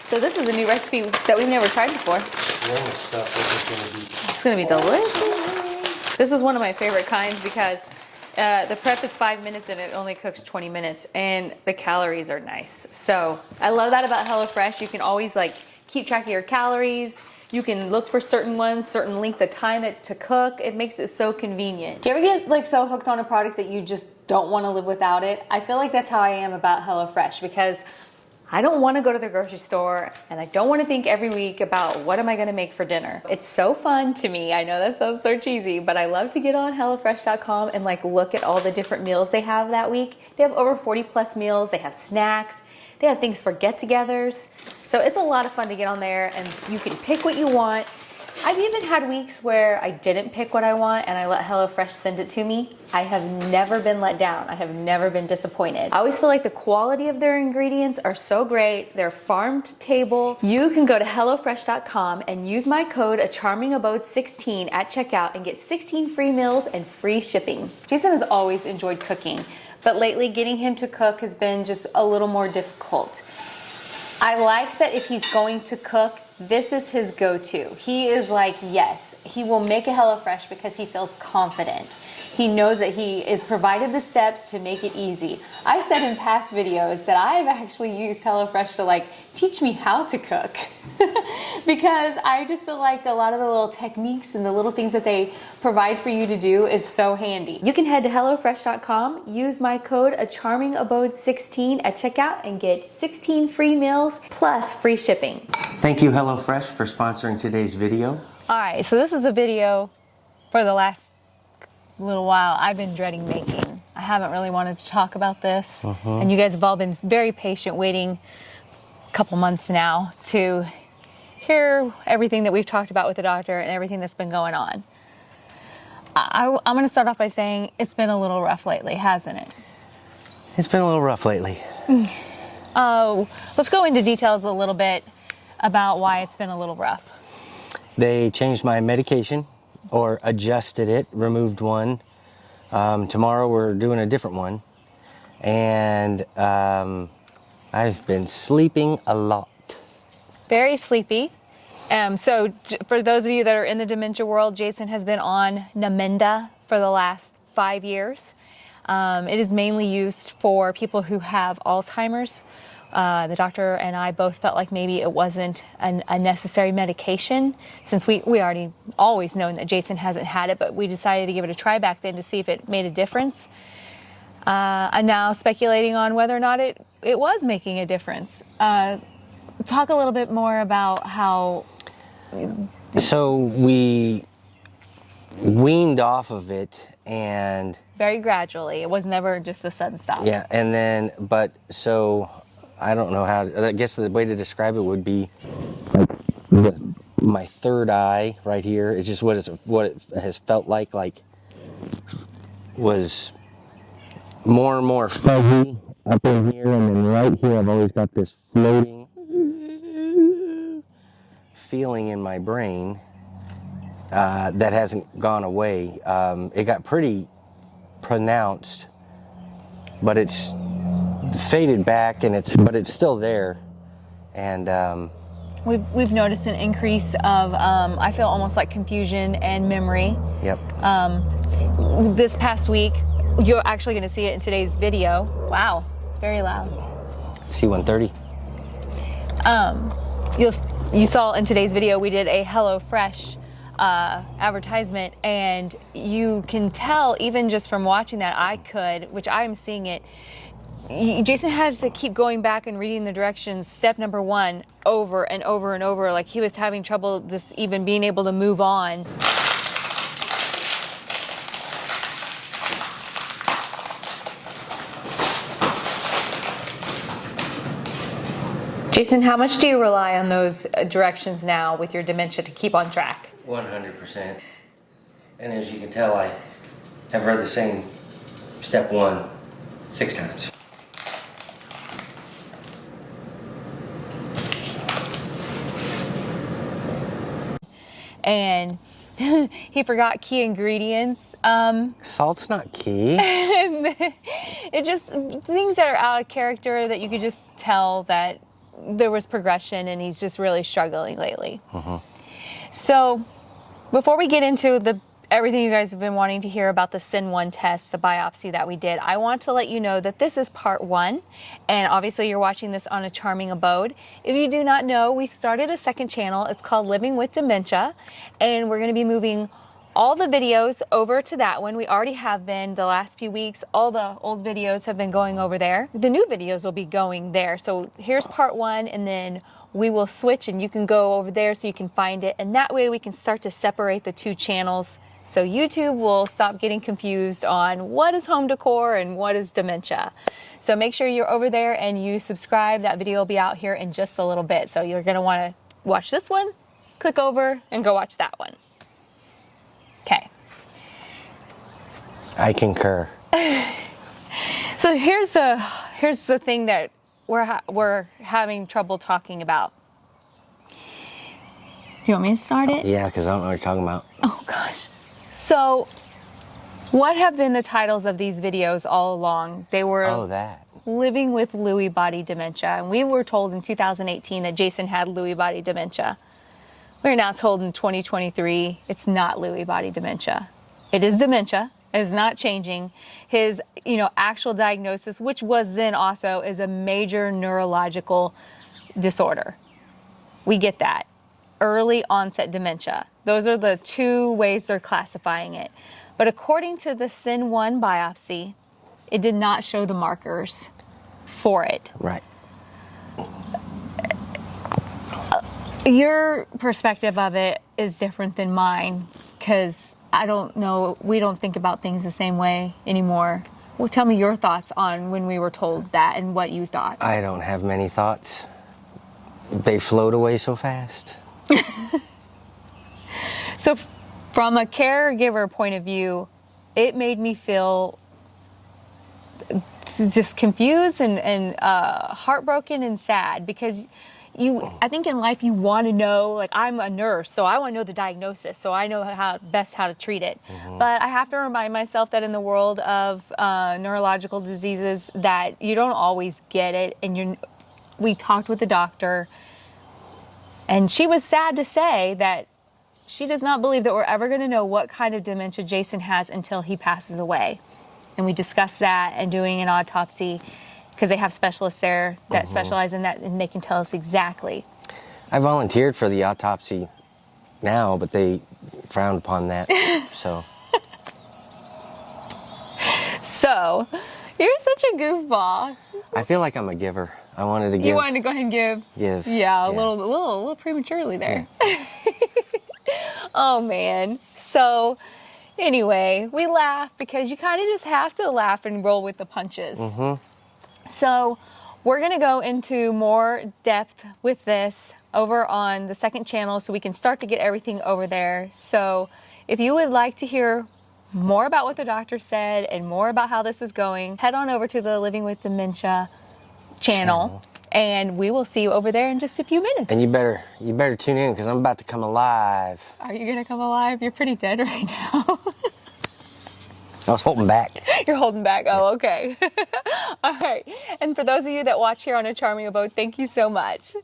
So this is a new recipe that we've never tried before. Shrimp stuff. It's gonna be delicious. This is one of my favorite kinds because the prep is 5 minutes and it only cooks 20 minutes, and the calories are nice. So I love that about HelloFresh. You can always like keep track of your calories. You can look for certain ones, certain length of time to cook. It makes it so convenient. Do you ever get like so hooked on a product that you just don't want to live without it? I feel like that's how I am about HelloFresh, because I don't want to go to the grocery store and I don't want to think every week about what am I going to make for dinner. It's so fun to me. I know that sounds so cheesy, but I love to get on HelloFresh.com and like look at all the different meals they have that week. They have over 40 plus meals. They have snacks. They have things for get-togethers. So it's a lot of fun to get on there and you can pick what you want. I've even had weeks where I didn't pick what I want and I let HelloFresh send it to me. I have never been let down. I have never been disappointed. I always feel like the quality of their ingredients are so great. They're farm to table. You can go to HelloFresh.com and use my code CharmingAbode16 at checkout and get 16 free meals and free shipping. Jason has always enjoyed cooking, but lately getting him to cook has been just a little more difficult. I like that if he's going to cook, this is his go-to. He is like, yes, he will make a HelloFresh because he feels confident. He knows that he is provided the steps to make it easy. I've said in past videos that I've actually used HelloFresh to like teach me how to cook because I just feel like a lot of the little techniques and the little things that they provide for you to do is so handy. You can head to HelloFresh.com, use my code CharmingAbode16 at checkout and get 16 free meals plus free shipping. Thank you, HelloFresh, for sponsoring today's video. All right, so this is a video for the last little while I've been dreading making. I haven't really wanted to talk about this, and you guys have all been very patient waiting a couple months now to hear everything that we've talked about with the doctor and everything that's been going on. I'm going to start off by saying it's been a little rough lately, hasn't it? It's been a little rough lately. Let's go into details a little bit about why it's been a little rough. They changed my medication, or adjusted it, removed one. Tomorrow we're doing a different one. And I've been sleeping a lot. Very sleepy. So for those of you that are in the dementia world, Jason has been on Namenda for the last 5 years. It is mainly used for people who have Alzheimer's. The doctor and I both felt like maybe it wasn't a necessary medication, since we already always known that Jason hasn't had it, but we decided to give it a try back then to see if it made a difference. I'm now speculating on whether or not it was making a difference. Talk a little bit more about how... So we weaned off of it, and... Very gradually. It was never just a sudden stop. Yeah, and then, but so... I don't know how, I guess the way to describe it would be like my third eye right here. It's just what it has felt like was more and more fuzzy up in here, and then right here I've always got this floating feeling in my brain that hasn't gone away. It got pretty pronounced, but it's faded back, and but it's still there. And we've noticed an increase of I feel almost like confusion and memory. Yep. This past week, you're actually going to see it in today's video. Wow, it's very loud. C130. You saw in today's video we did a HelloFresh advertisement, and you can tell even just from watching that, which I'm seeing it. Jason has to keep going back and reading the directions, step number 1, over and over and over, like he was having trouble just even being able to move on. Jason, how much do you rely on those directions now with your dementia to keep on track? 100%. And as you can tell, I have read the same step 1 6 times. And he forgot key ingredients. Salt's not key. It just, things that are out of character that you could just tell that there was progression, and he's just really struggling lately. So before we get into everything you guys have been wanting to hear about the SIN1 test, the biopsy that we did, I want to let you know that this is part 1, and obviously you're watching this on A Charming Abode. If you do not know, we started a second channel. It's called Living with Dementia, and we're going to be moving all the videos over to that one. We already have been the last few weeks. All the old videos have been going over there. The new videos will be going there. So here's part 1, and then we will switch, and you can go over there so you can find it. And that way we can start to separate the 2 channels. So YouTube will stop getting confused on what is home decor and what is dementia. So make sure you're over there and you subscribe. That video will be out here in just a little bit. So you're gonna wanna watch this one, click over and go watch that one. Okay. I concur. So here's the thing that we're having trouble talking about. Do you want me to start it? Yeah, because I don't know what you're talking about. Oh gosh. So what have been the titles of these videos all along? They were Living with Lewy body dementia. And we were told in 2018 that Jason had Lewy body dementia. We're now told in 2023 it's not Lewy body dementia. It is dementia. It is not changing. His, actual diagnosis, which was then also, is a major neurological disorder. We get that. Early onset dementia. Those are the 2 ways they're classifying it. But according to the SIN1 biopsy, it did not show the markers for it. Right. Your perspective of it is different than mine, because I don't know, we don't think about things the same way anymore. Well, tell me your thoughts on when we were told that and what you thought. I don't have many thoughts. They float away so fast. So from a caregiver point of view, it made me feel just confused and heartbroken and sad, because I think in life you want to know, like, I'm a nurse, so I want to know the diagnosis, so I know how to treat it. But I have to remind myself that in the world of neurological diseases, that you don't always get it. And we talked with the doctor, and she was sad to say that she does not believe that we're ever going to know what kind of dementia Jason has until he passes away. And we discussed that and doing an autopsy, because they have specialists there that specialize in that, and they can tell us exactly. I volunteered for the autopsy now, but they frowned upon that. So you're such a goofball. I feel like I'm a giver. I wanted to give. You wanted to go ahead and give. Yeah, a little prematurely there. Yeah. Oh man. So anyway, we laugh because you kind of just have to laugh and roll with the punches. So we're going to go into more depth with this over on the second channel, so we can start to get everything over there. So if you would like to hear more about what the doctor said and more about how this is going, head on over to the Living with Dementia channel. And we will see you over there in just a few minutes. And you better tune in, because I'm about to come alive. Are you going to come alive? You're pretty dead right now. I was holding back. You're holding back. Oh, okay. All right. And for those of you that watch here on A Charming Abode, thank you so much.